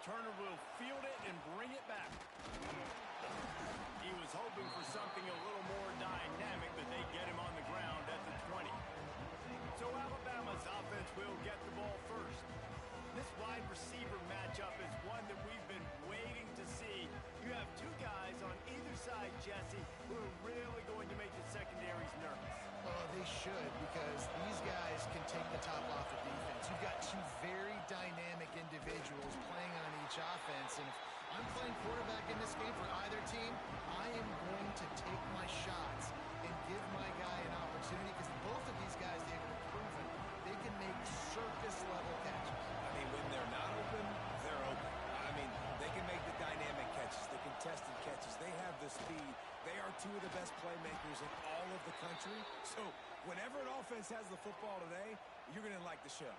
returner will field it and bring it back. He was hoping for something a little more dynamic, but they get him on the ground at the 20. So Alabama's offense will get the ball first. This wide receiver matchup is one that we've been waiting to see. You have two guys on either side, Jesse, who are really going to make the secondaries nervous. Well, they should, because these guys can take the top off the defense. You've got two very dynamic individuals playing on each offense, and if I'm playing quarterback in this game for either team, I am going to take my shots and give my guy an opportunity, because both of these guys, they've proven they can make circus-level catches. I mean, when they're not open, they're open. I mean, they can make the dynamic catches, the contested catches. They have the speed. They are two of the best playmakers in all of the country. So whenever an offense has the football today, you're going to like the show.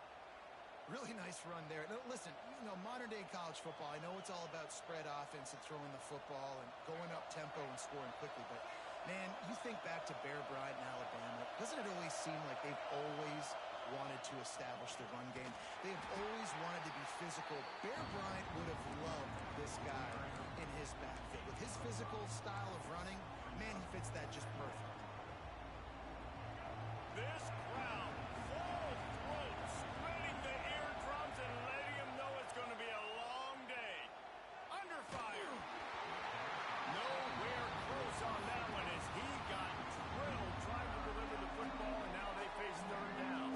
Really nice run there. Now, listen, you know, modern-day college football, I know it's all about spread offense and throwing the football and going up tempo and scoring quickly, but, man, you think back to Bear Bryant in Alabama, doesn't it always seem like they've always wanted to establish the run game? They've always wanted to be physical. Bear Bryant would have loved this guy in his backfield. With his physical style of running, man, he fits that just perfect. This crowd, full throat, spreading the eardrums and letting them know it's going to be a long day. Under fire. Nowhere close on that one as he got drilled trying to deliver the football, and now they face third down.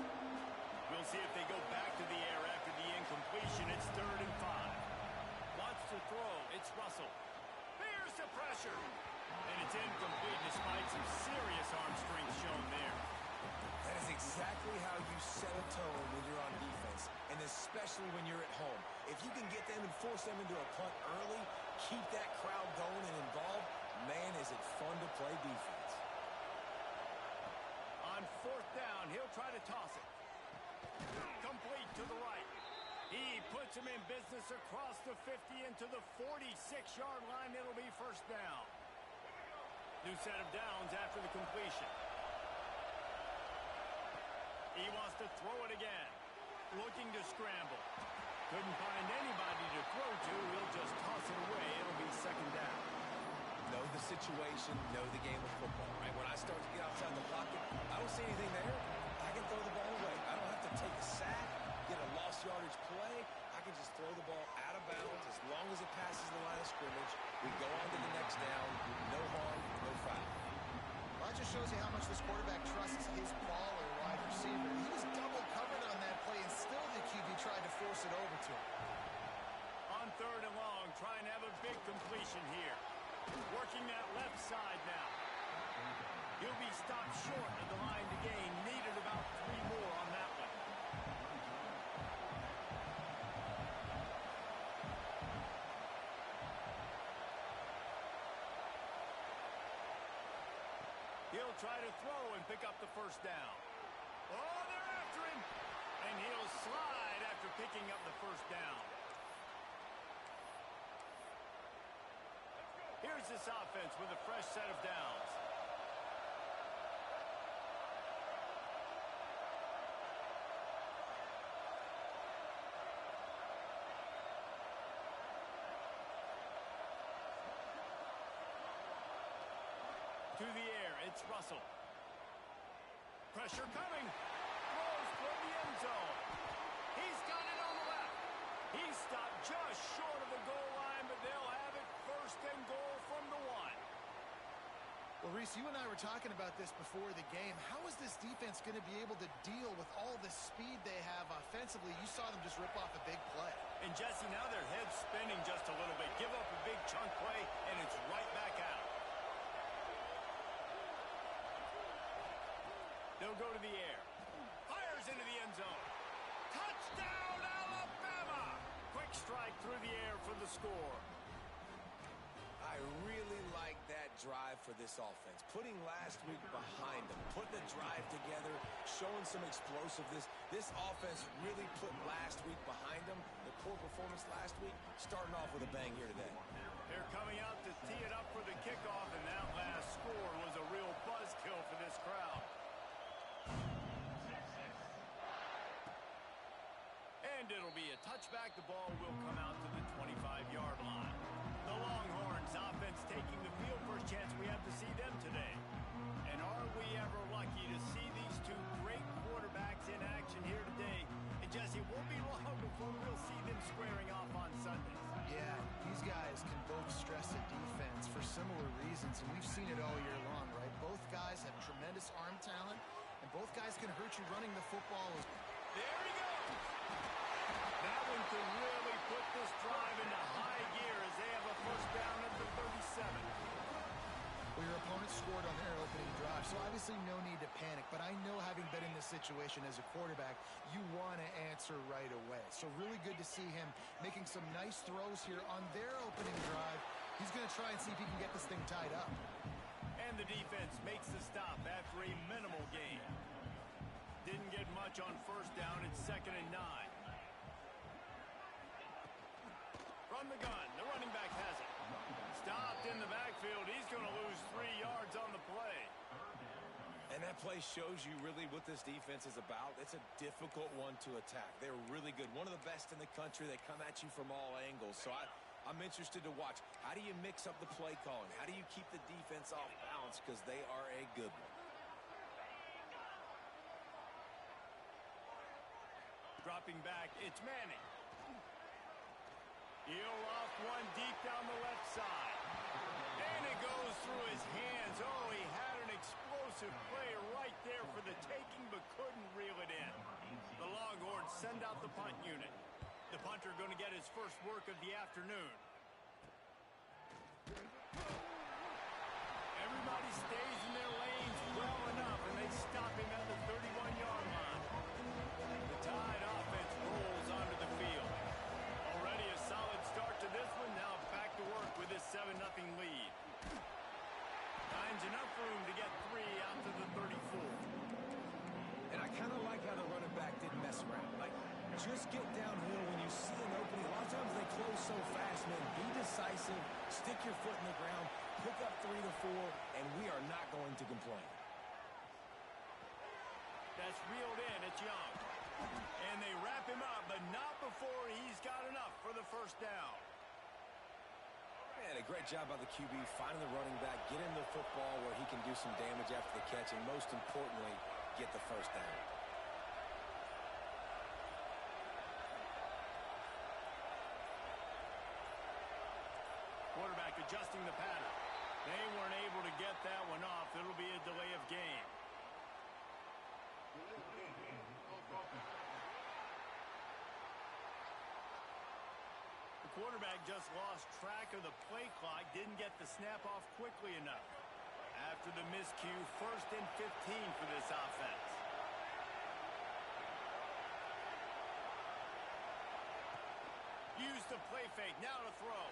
We'll see if they go back to the air after the incompletion. It's 3rd and 5. Wants to throw. It's Russell. Here's the pressure. And it's incomplete despite some serious arm strength shown there. That is exactly how you set a tone when you're on defense, and especially when you're at home. If you can get them and force them into a punt early, keep that crowd going and involved, man, is it fun to play defense. On 4th down, he'll try to toss it. Complete to the right. He puts him in business across the 50 into the 46-yard line. It'll be 1st down. New set of downs after the completion. He wants to throw it again. Looking to scramble. Couldn't find anybody to throw to. He'll just toss it away. It'll be 2nd down. Know the situation, know the game of football, right? When I start to get outside the pocket, I don't see anything there. I can throw the ball away. I don't have to take a sack, get a lost yardage play. I can just throw the ball out of bounds as long as it passes the line of scrimmage. We go on to the next down. No harm, no foul. Well, that just shows you how much this quarterback trusts his baller wide receiver. He was double covered on that play, and still the QB tried to force it over to him. On 3rd and long, trying to have a big completion here. Working that left side now. He'll be stopped short of the line to gain. Needed about 3 more on that one. He'll try to throw and pick up the 1st down. Oh, they're after him. And he'll slide after picking up the 1st down. Here's this offense with a fresh set of downs. To the air, it's Russell. Pressure coming. Throws for the end zone. He's got it on the left. He's stopped just short of the goal line, but they'll have it 1st and goal from the 1. Well, Reese, you and I were talking about this before the game. How is this defense going to be able to deal with all the speed they have offensively? You saw them just rip off a big play. And, Jesse, now their head's spinning just a little bit. Give up a big chunk play, and it's right back out. They'll go to the air. Fires into the end zone. Touchdown, Alabama! Quick strike through the air for the score. I really like that drive for this offense. Putting last week behind them, putting the drive together, showing some explosiveness. This offense really put last week behind them. The poor performance last week, starting off with a bang here today. They're coming out to tee it up for the kickoff, and that last score was a real buzzkill for this crowd. And it'll be a touchback. The ball will come out to the 20. 25-yard line. The Longhorns offense taking the field. First chance we have to see them today. And are we ever lucky to see these two great quarterbacks in action here today? And Jesse, it won't be long before we'll see them squaring off on Sundays. Yeah, these guys can both stress a defense for similar reasons, and we've seen it all year long, right? Both guys have tremendous arm talent, and both guys can hurt you running the football. There he goes! That one could really put this drive into high gear as they have a first down at the 37. Well, your opponent scored on their opening drive, so obviously no need to panic. But I know, having been in this situation as a quarterback, you want to answer right away. So really good to see him making some nice throws here on their opening drive. He's going to try and see if he can get this thing tied up. And the defense makes the stop after a minimal gain. Didn't get much on first down. It's 2nd and 9. From the gun, the running back has it. Stopped in the backfield. He's going to lose 3 yards on the play. And that play shows you really what this defense is about. It's a difficult one to attack. They're really good. One of the best in the country. They come at you from all angles. So I'm interested to watch. How do you mix up the play calling? How do you keep the defense off balance? Because they are a good one. Dropping back, it's Manning. He'll off one deep down the left side. And it goes through his hands. Oh, he had an explosive play right there for the taking, but couldn't reel it in. The Longhorns send out the punt unit. The punter going to get his first work of the afternoon. Everybody stays in their lanes well enough, and they stop him at the 31-yard line. The Tide offense rolls onto the field. Already a solid start to this one. Now back to work with this 7-0 lead. Finds enough room to get 3 out to the 34. And I kind of like how the running back didn't mess around. Like, just get downhill when you see an opening. A lot of times they close so fast, man. Be decisive, stick your foot in the ground, pick up 3 to 4, and we are not going to complain. That's reeled in. It's Young. And they wrap him up, but not before he's got enough for the first down. Man, a great job by the QB finding the running back, get him the football where he can do some damage after the catch, and most importantly, get the first down. Quarterback adjusting the pattern. They weren't able to get that one off. It'll be a delay of game. The quarterback just lost track of the play clock, didn't get the snap off quickly enough. After the miscue, 1st and 15 for this offense. Use the play fake, now to throw.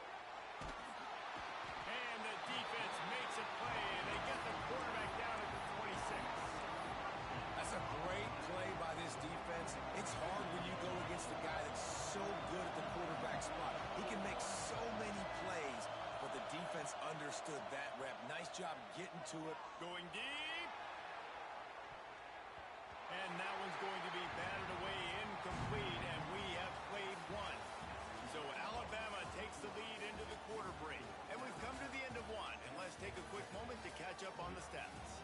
And the defense makes a play, and they get the quarterback down at the 26. That's a great play by this defense. It's hard when you go against a guy that's so good at the quarterback spot. He can make so many plays, but the defense understood that rep. Nice job getting to it. Going deep. And that one's going to be batted away incomplete, and we have played one. So Alabama takes the lead into the quarter break. And we've come to the end of one. And let's take a quick moment to catch up on the stats.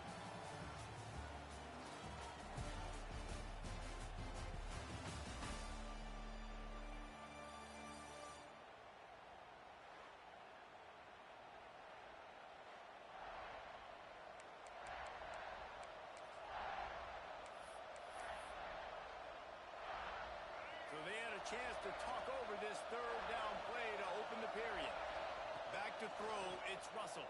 So they had a chance to talk over this 3rd down play to open the period. Back to throw, it's Russell.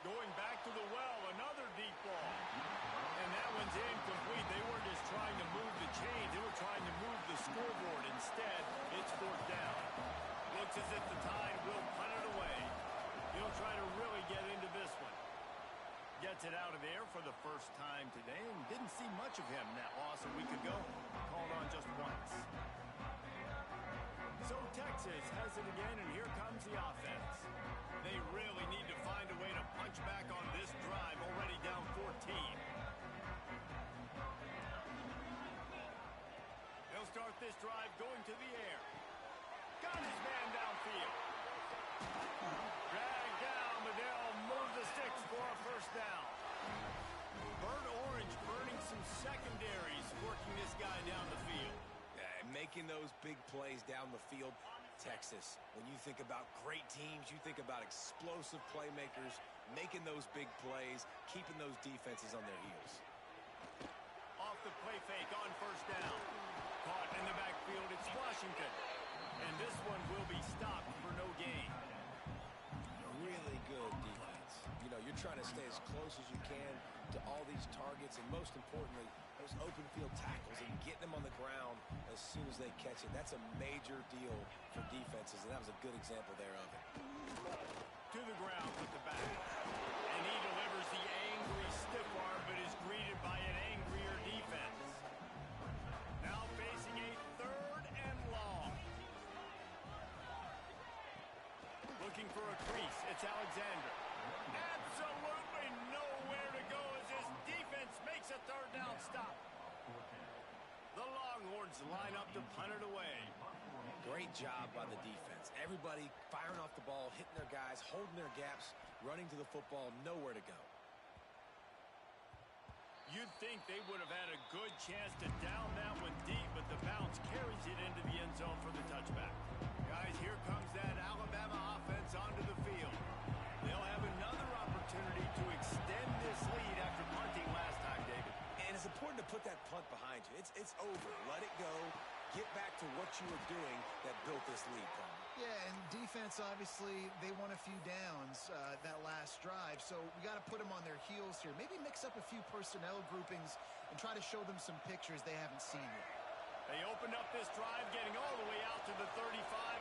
Going back to the well, another deep ball. And that one's incomplete. They weren't just trying to move the chains, they were trying to move the scoreboard. Instead, it's 4th down. Looks as if the Tide will punt it away. He'll try to really get into this one. Gets it out of there for the first time today, and didn't see much of him in that loss a week ago. Called on just once. So Texas has it again, and here comes the offense. They really need to find a way to punch back on this drive, already down 14. They'll start this drive going to the air. Got run his man downfield. Dragged down, but they'll move the sticks for a first down. Burnt orange burning some secondaries, working this guy down the field. Making those big plays down the field. Texas, when you think about great teams, you think about explosive playmakers, making those big plays, keeping those defenses on their heels. Off the play fake on first down. Caught in the backfield, it's Washington. And this one will be stopped for no gain. Really good defense. You know, you're trying to stay as close as you can to all these targets, and most importantly, those open field tackles and getting them on the ground as soon as they catch it. That's a major deal for defenses, and that was a good example there of it. To the ground with the back. And he delivers the angry stiff arm, but is greeted by an angrier defense. Now facing a 3rd and long. Looking for a crease. It's Alexander. Absolutely nowhere to go as his defense makes a 3rd down stop. The Longhorns line up to punt it away. Great job by the defense. Everybody firing off the ball, hitting their guys, holding their gaps, running to the football, nowhere to go. You'd think they would have had a good chance to down that one deep, but the bounce carries it into the end zone for the touchback. Guys, here comes that Alabama offense onto the field. They'll have another opportunity to extend this lead after punting last time, David. And it's important to put that punt behind you. It's over. Let it go. Get back to what you were doing that built this lead, Bama. Yeah, and defense, obviously, they won a few downs that last drive, so we got to put them on their heels here. Maybe mix up a few personnel groupings and try to show them some pictures they haven't seen yet. They opened up this drive, getting all the way out to the 35,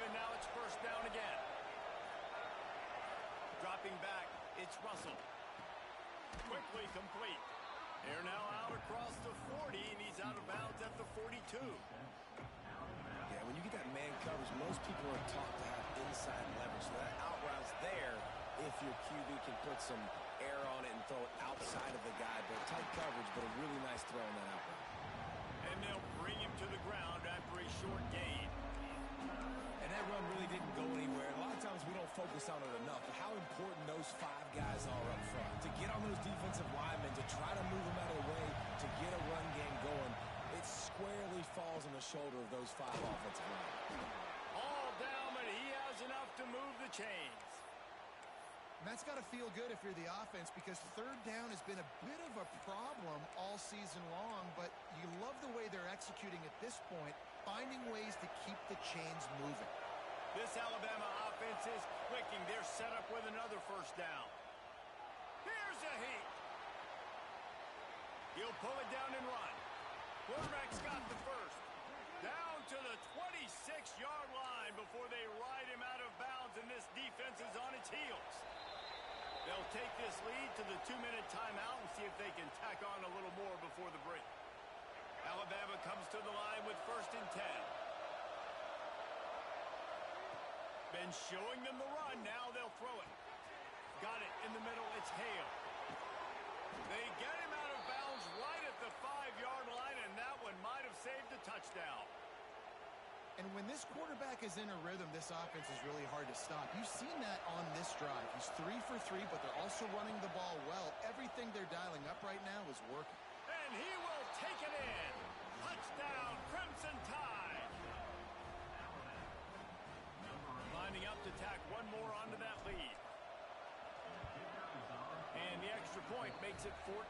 and now it's first down again. Dropping back, it's Russell. Quickly complete. They're now out across the 40, and he's out of bounds at the 42. Yeah, when you get that man coverage, most people are taught to have inside leverage. So that out route's there if your QB can put some air on it and throw it outside of the guy. But tight coverage, but a really nice throw on that out route. And they'll bring him to the ground after a short gain. And that run really didn't go anywhere. A lot of times we don't focus on it enough, but how important those 5 guys are up front. To get on those defensive linemen, to try to move them out of the way, to get a run game going, it squarely falls on the shoulder of those 5 offensive linemen. All down, but he has enough to move the chains. And that's got to feel good if you're the offense, because 3rd down has been a bit of a problem all season long, but you love the way they're executing at this point, finding ways to keep the chains moving. This Alabama offense is clicking. They're set up with another first down. Here's a heat. He'll pull it down and run. Quarterback's got the first. Down to the 26-yard line before they ride him out of bounds, and this defense is on its heels. They'll take this lead to the 2-minute timeout and see if they can tack on a little more before the break. Alabama comes to the line with 1st and 10. Been showing them the run. Now they'll throw it. Got it in the middle. It's Hale. They get him out of bounds right at the 5-yard line, and that one might have saved a touchdown. And when this quarterback is in a rhythm, this offense is really hard to stop. You've seen that on this drive. He's 3 for 3, but they're also running the ball well. Everything they're dialing up right now is working. And he will take it in. Touchdown, Crimson Tide. Lining up to tack one more onto that lead. And the extra point makes it 14-0.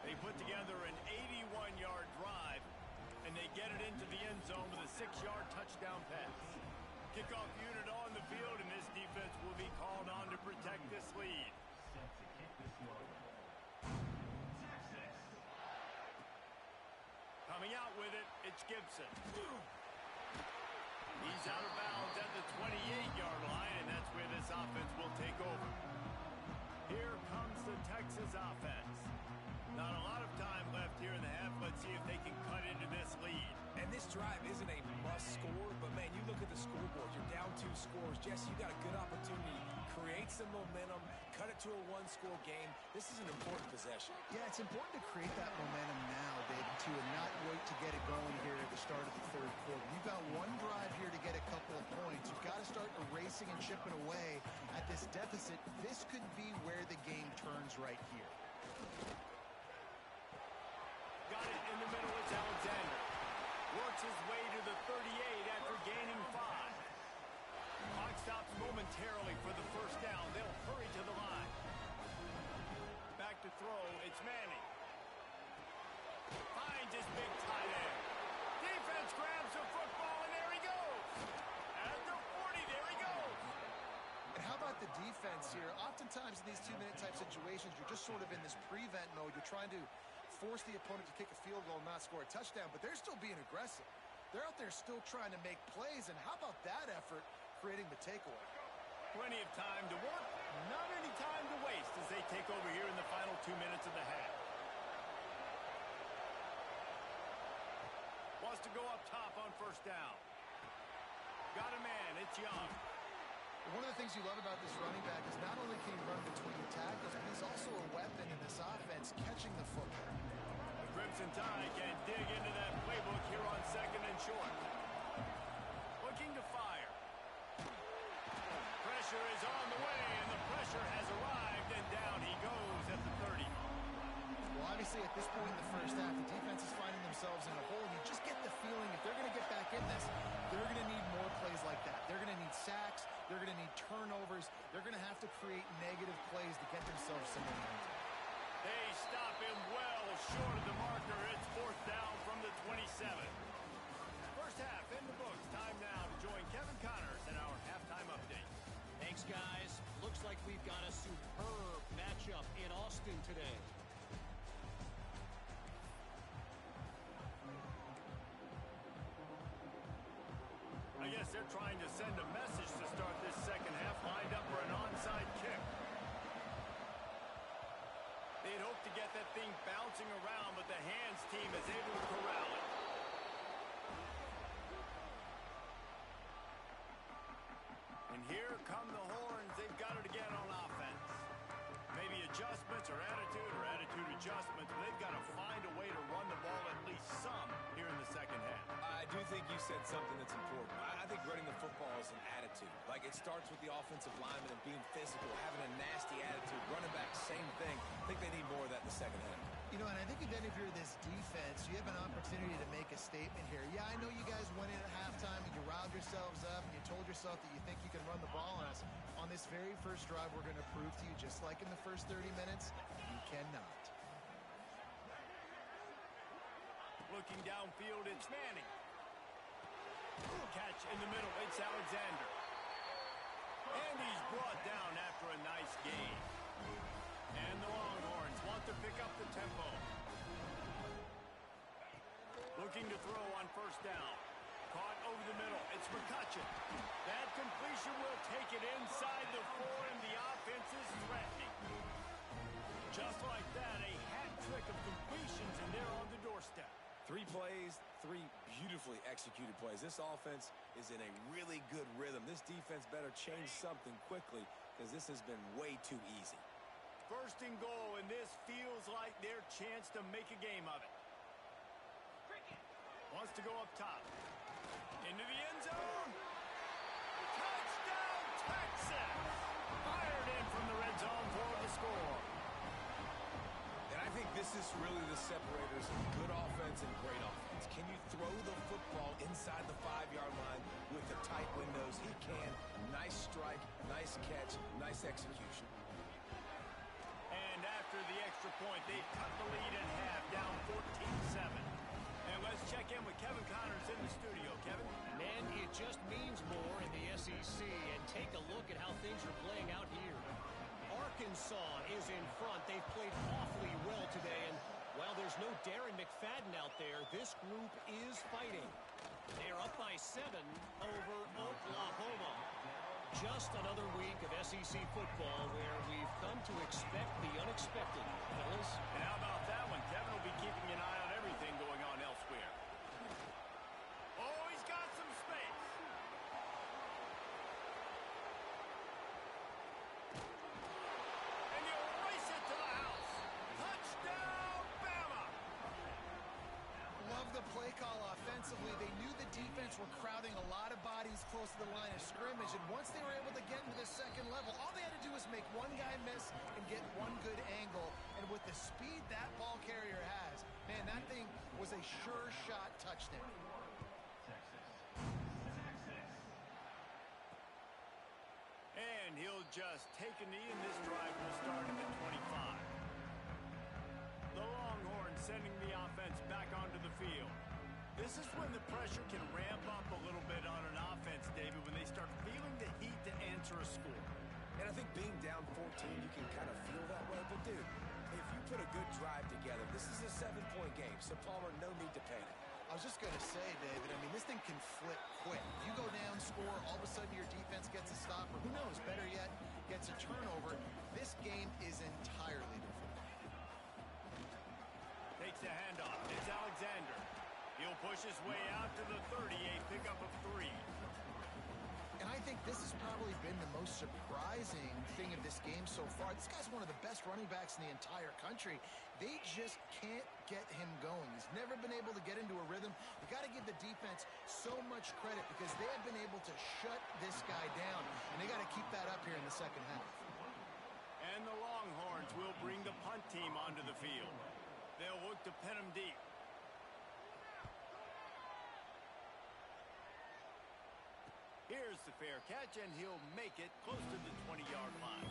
They put together an 81-yard drive, and they get it into the end zone with a 6-yard touchdown pass. Kickoff unit on the field, and this defense will be called on to protect this lead. Coming out with it, it's Gibson. He's out of bounds at the 28-yard line, and that's where this offense will take over. Here comes the Texas offense. Not a lot of time left here in the half. Let's see if they can cut into this lead. And this drive isn't a must score, but man, you look at the scoreboard. You're down 2 scores. Jesse, you got a good opportunity create some momentum, cut it to a one-score game. This is an important possession. Yeah, it's important to create that momentum now, David, too, and not wait to get it going here at the start of the third quarter. You've got one drive here to get a couple of points. You've got to start erasing and chipping away at this deficit. This could be where the game turns right here. Got it in the middle. It's Alexander. Works his way to the 38 after gaining 5. Clock stops momentarily for the first down. They'll hurry to the line. Back to throw. It's Manning. Finds his big tight end. Defense grabs the football, and there he goes. At the 40, there he goes. And how about the defense here? Oftentimes in these 2-minute type situations, you're just sort of in this prevent mode. You're trying to force the opponent to kick a field goal and not score a touchdown, but they're still being aggressive. They're out there still trying to make plays, and how about that effort creating the takeaway? Plenty of time to work, not any time to waste as they take over here in the final 2 minutes of the half. Wants to go up top on first down. Got a man, it's Young. One of the things you love about this running back is not only can he run between tackles, but he's also a weapon in this offense, catching the football. The Crimson Tide can dig into that playbook here on second and short. Looking to fire. Pressure is on the way, and the pressure has arrived, and down he goes at the 30. Well, obviously, at this point in the first half, the defense is finding themselves in a hole. You just get the feeling if they're going to get back in this, they're going to need more plays like that. They're going to need sacks. They're going to need turnovers. They're going to have to create negative plays to get themselves some momentum. They stop him well short of the marker. It's fourth down from the 27. First half in the books. Time now to join Kevin Connors in our halftime update. Thanks, guys. Looks like we've got a superb matchup in Austin today. I guess they're trying to send a message to start this second half, lined up for an onside kick. They'd hope to get that thing bouncing around, but the hands team is able to corral it. And here come the horns. They've got it again on offense. Maybe adjustments or attitude adjustments, but they've got to find a way to run the ball at least some here in the second half. I do think you said something that's important. I think running the football is an attitude. Like, it starts with the offensive lineman and being physical, having a nasty attitude. Running back, same thing. I think they need more of that in the second half. You know, and I think then if you're this defense, you have an opportunity to make a statement here. Yeah, I know you guys went in at halftime and you riled yourselves up and you told yourself that you think you can run the ball on us. On this very first drive, we're going to prove to you, just like in the first 30 minutes, you cannot. Looking downfield, it's Manning. Catch in the middle, it's Alexander. And he's brought down after a nice gain. And the Longhorns want to pick up the tempo. Looking to throw on first down. Caught over the middle, it's McCutcheon. That completion will take it inside the 4, and the offense is threatening. Just like that, a hat trick of completions, and they're on the doorstep. 3 plays, 3 beautifully executed plays. This offense is in a really good rhythm. This defense better change something quickly because this has been way too easy. First and goal, and this feels like their chance to make a game of it. Wants to go up top. Into the end zone. Touchdown, Texas! Fired in from the red zone for the score. And I think this is really the separators of good offense and great offense. Can you throw the football inside the 5-yard line with the tight windows? He can. Nice strike, nice catch, nice execution. And after the extra point, they've cut the lead in half, down 14-7. And let's check in with Kevin Connors in the studio. Kevin? Man, it just means more in the SEC. And take a look at how things are playing out here. Arkansas is in front. They've played awfully well today. And while there's no Darren McFadden out there, this group is fighting. They're up by 7 over Oklahoma. Just another week of SEC football where we've come to expect the unexpected, fellas. And how about that one? Kevin will be keeping an eye on everything going on elsewhere. Oh, he's got some space. offensively, they knew the defense were crowding a lot of bodies close to the line of scrimmage, and once they were able to get into the second level, all they had to do was make one guy miss and get one good angle. And with the speed that ball carrier has, man, that thing was a sure shot touchdown. And he'll just take a knee, and this drive will start at the 25. The Longhorns sending the offense back onto the field. This is when the pressure can ramp up a little bit on an offense, David, when they start feeling the heat to answer a score. And I think being down 14, you can kind of feel that way. But, dude, if you put a good drive together, this is a 7-point game. So, Palmer, no need to panic. I was just going to say, David, I mean, this thing can flip quick. You go down, score, all of a sudden your defense gets a stop, or who knows, better yet, gets a turnover. This game is entirely different. Takes the handoff. It's Alexander. He'll push his way out to the 30, a pickup of 3. And I think this has probably been the most surprising thing of this game so far. This guy's one of the best running backs in the entire country. They just can't get him going. He's never been able to get into a rhythm. You got to give the defense so much credit because they have been able to shut this guy down, and they got to keep that up here in the second half. And the Longhorns will bring the punt team onto the field. They'll look to pin him deep. Here's the fair catch, and he'll make it close to the 20-yard line.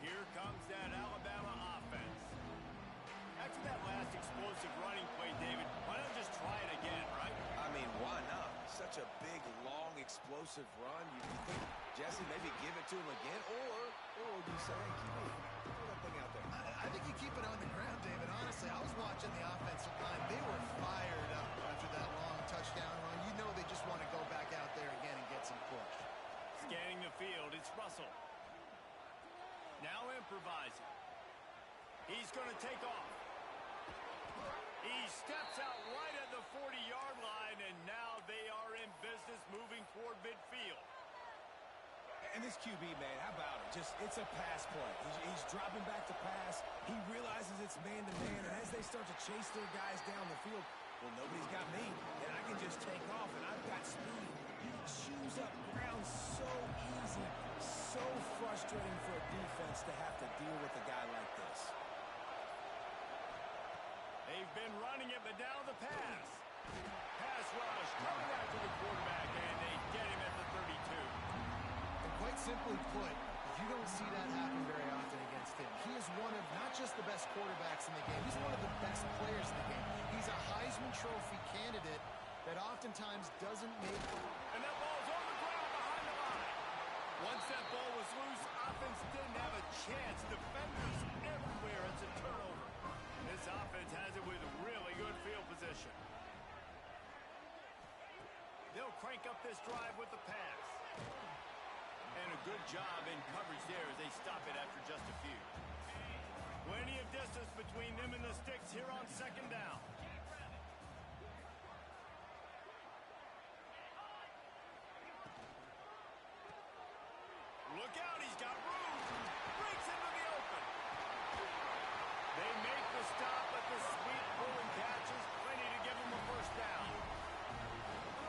Here comes that Alabama offense. After that last explosive running play, David, why not just try it again, right? I mean, why not? Such a big, long, explosive run. You think, Jesse, maybe give it to him again? Or do you say, hey, keep it, throw that thing out there? I think you keep it on the ground, David. Honestly, I was watching the offensive line. They were fired up after that long touchdown run. You know they just want to go back out there again and get some push. Scanning the field, it's Russell. Now improvising. He's going to take off. He steps out right at the 40-yard line, and now they are in business moving toward midfield. And this QB, man, how about it? It's a pass play. He's dropping back to pass. He realizes it's man-to-man, and as they start to chase their guys down the field, well, nobody's got me, and I can just take off, and I've got speed. He chews up ground so easy, so frustrating for a defense to have to deal with a guy like this. They've been running it, but now the pass. Pass rush coming after the quarterback, and they get him at the 32. And quite simply put, you don't see that happen very often against him. He is one of not just the best quarterbacks in the game, he's one of the best players in the game. He's a Heisman Trophy candidate that oftentimes doesn't make it. And that ball's on the ground behind the line. Once that ball was loose, offense didn't have a chance. Defenders everywhere. It's a turnover. This offense has it with really good field position. They'll crank up this drive with the pass. And a good job in coverage there as they stop it after just a few. Plenty of distance between them and the sticks here on second down. Look out, he's got room. Breaks into the open. They make the stop, but the sweet pulling catch is plenty to give them a first down.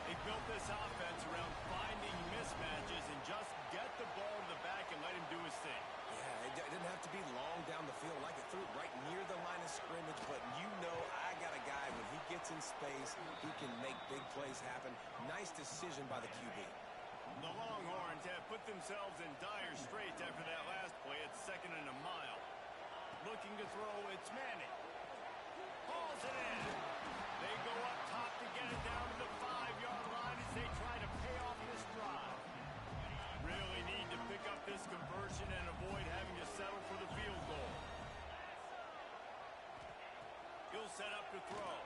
They built this offense around finding mismatches and just get the ball to the back and let him do his thing. Yeah, it didn't have to be long down the field. Like it threw it right near the line of scrimmage, but you know I got a guy, when he gets in space, he can make big plays happen. Nice decision by the QB. The Longhorns have put themselves in dire straits after that last play at 2nd and a mile. Looking to throw, it's Manning. Hauls it in. They go up top to get it down to the 5-yard line as they try to pay off this drive. Really need to pick up this conversion and avoid having to settle for the field goal. He'll set up to throw.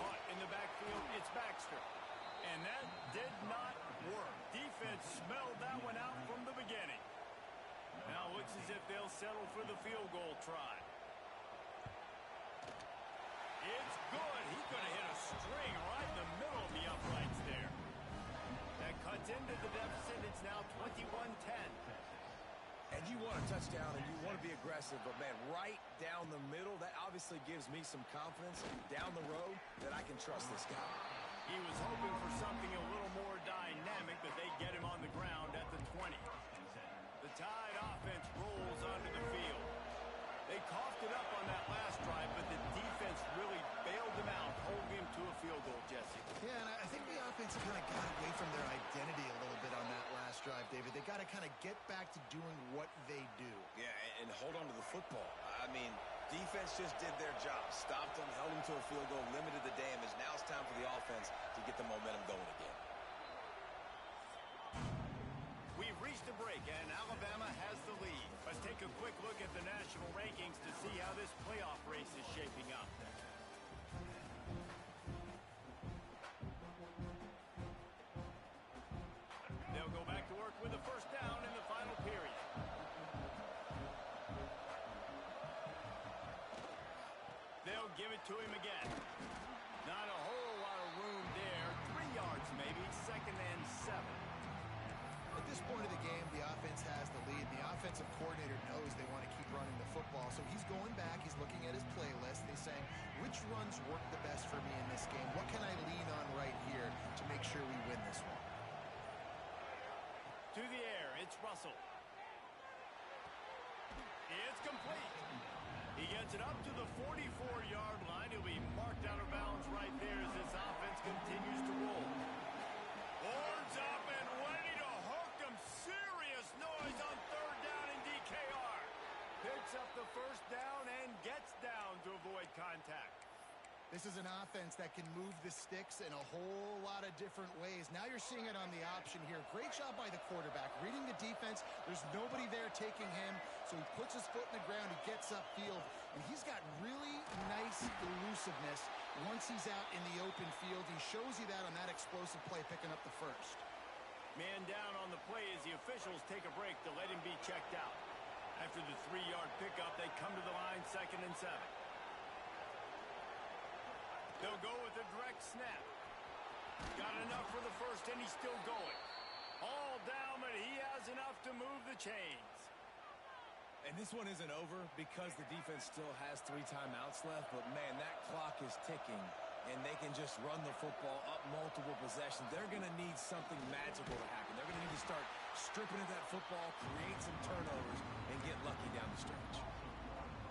Caught in the backfield, it's Baxter. And that did not work. Defense smelled that one out from the beginning. Now looks as if they'll settle for the field goal try. It's good. He could have hit a string right in the middle of the uprights there. That cuts into the deficit. It's now 21-10. And you want a touchdown and you want to be aggressive, but, man, right down the middle, that obviously gives me some confidence down the road that I can trust this guy. He was hoping for something a little more dynamic, but they get him on the ground at the 20. The Tide offense rolls onto the field. They coughed it up on that last drive, but the defense really bailed them out, holding him to a field goal, Jesse. Yeah, and I think the offense kind of got away from their identity a little bit on that last drive, David. They got to kind of get back to doing what they do. Yeah, and hold on to the football. I mean, defense just did their job. Stopped them, held them to a field goal, limited the damage. Now it's time for the offense to get the momentum going again. We've reached the break, and Alabama has the lead. Let's take a quick look at the national rankings to see how this playoff race is shaping up. They'll go back to work with a first down in the final period. They'll give it to him again. Not a whole lot of room there. 3 yards maybe, 2nd and 7. At this point of the game, the offense has the lead. The offensive coordinator knows they want to keep running the football, so he's going back. He's looking at his playlist. He's saying, which runs work the best for me in this game? What can I lean on right here to make sure we win this one? To the air, it's Russell. It's complete. He gets it up to the 44-yard line. He'll be marked out of bounds right there as this offense continues to roll. Horns up and ready to hook them. Serious noise on 3rd down in DKR. Picks up the first down and gets down to avoid contact. This is an offense that can move the sticks in a whole lot of different ways. Now you're seeing it on the option here. Great job by the quarterback. Reading the defense, there's nobody there taking him, so he puts his foot in the ground, he gets upfield, and he's got really nice elusiveness once he's out in the open field. He shows you that on that explosive play, picking up the first. Man down on the play as the officials take a break to let him be checked out. After the 3-yard pickup, they come to the line, 2nd and 7. They'll go with a direct snap. Got enough for the first, and he's still going. All down, but he has enough to move the chains. And this one isn't over because the defense still has 3 timeouts left, but man, that clock is ticking, and they can just run the football up multiple possessions. They're going to need something magical to happen. They're going to need to start stripping at that football, create some turnovers, and get lucky down the stretch.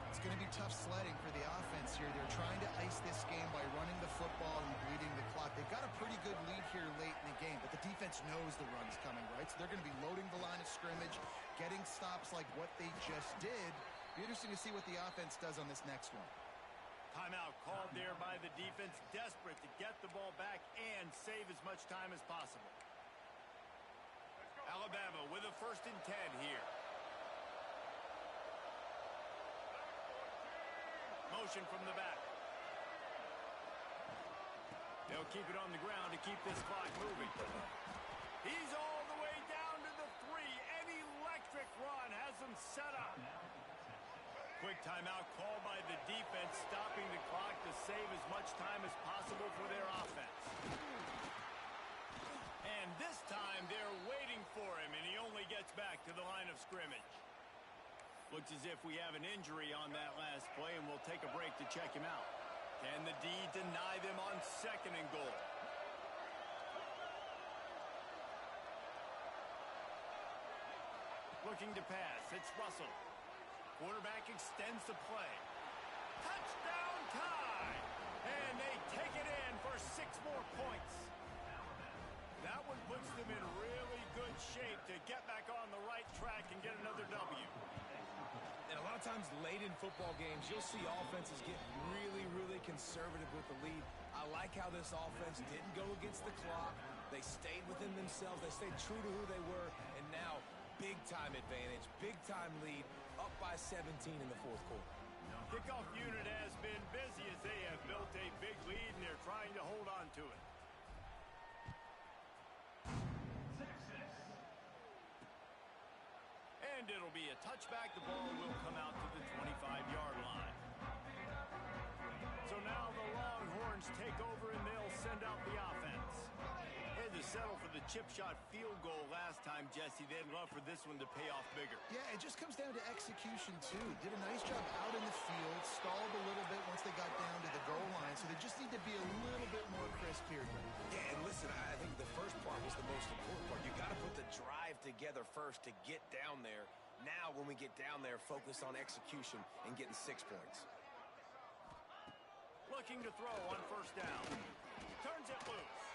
It's going to be tough sledding for the offense here. They're trying to ice this game by running the football and bleeding the clock. They've got a pretty good lead here late in the game, but the defense knows the run's coming, right? So they're going to be loading the line of scrimmage, getting stops like what they just did. Be interesting to see what the offense does on this next one. Timeout called there by the defense, desperate to get the ball back and save as much time as possible. Alabama with a 1st and 10 here. Motion from the back. They'll keep it on the ground to keep this clock moving. He's all the way down to the 3. An electric run has them set up. Quick timeout called by the defense, stopping the clock to save as much time as possible for their offense. And this time they're waiting for him, and he only gets back to the line of scrimmage. Looks as if we have an injury on that last play, and we'll take a break to check him out. Can the D deny them on 2nd and goal? Looking to pass. It's Russell. Quarterback extends the play. Touchdown tie! And they take it in for 6 more points. That one puts them in really good shape to get back on the right track and get another W. And a lot of times late in football games, you'll see offenses get really, really conservative with the lead. I like how this offense didn't go against the clock. They stayed within themselves. They stayed true to who they were. And now, big-time advantage, big-time lead, up by 17 in the 4th quarter. Kickoff unit has been busy as they have built a big lead, and they're trying to hold on to it. And it'll be a touchback. The ball will come out to the 25-yard line. So now the Longhorns take over, and they'll send out the offense. Had to settle for the chip shot field goal last time, Jesse. They'd love for this one to pay off bigger. Yeah, it just comes down to execution, too. Did a nice job out in the field, stalled a little bit grace period. Yeah, and listen, I think the first part was the most important part. You got to put the drive together first to get down there. Now, when we get down there, focus on execution and getting 6 points. Looking to throw on first down. Turns it loose.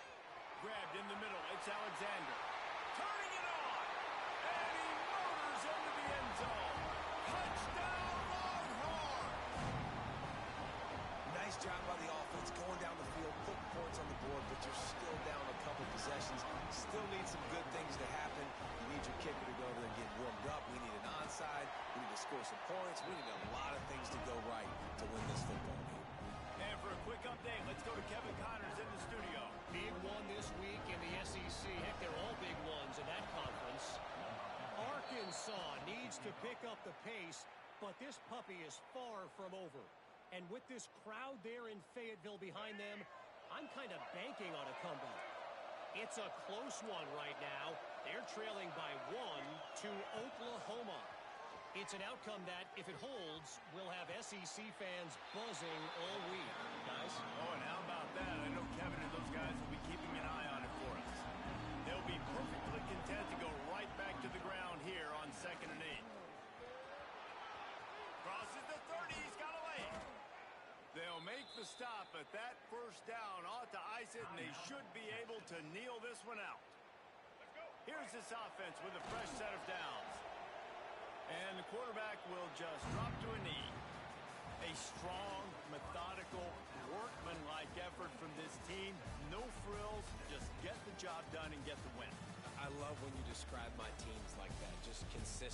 Grabbed in the middle. It's Alexander. Turning it on. And he motors into the end zone. Touchdown, Longhorn! Nice job by the offense going down the field, putting points on the board, but you're still down a couple possessions. Still need some good things to happen. You need your kicker to go over there and get warmed up. We need an onside. We need to score some points. We need a lot of things to go right to win this football game. And for a quick update, let's go to Kevin Connors in the studio. Big one this week in the SEC. Heck, they're all big ones in that conference. Arkansas needs to pick up the pace, but this puppy is far from over. And with this crowd there in Fayetteville behind them, I'm kind of banking on a comeback. It's a close one right now. They're trailing by 1 to Oklahoma. It's an outcome that, if it holds, will have SEC fans buzzing all week. Guys? Oh, and how about that? I know Kevin and those guys will be keeping an eye on it for us. They'll be perfectly content to go right back to the ground here on 2nd and 8. Crosses the 30. He's got a lane. They'll make the stop, but that first down ought to ice it, and they should be able to kneel this one out. Here's this offense with a fresh set of downs. And the quarterback will just drop to a knee. A strong, methodical, workmanlike effort from this team. No frills, just get the job done and get the win. I love when you describe my teams like that, just consistent.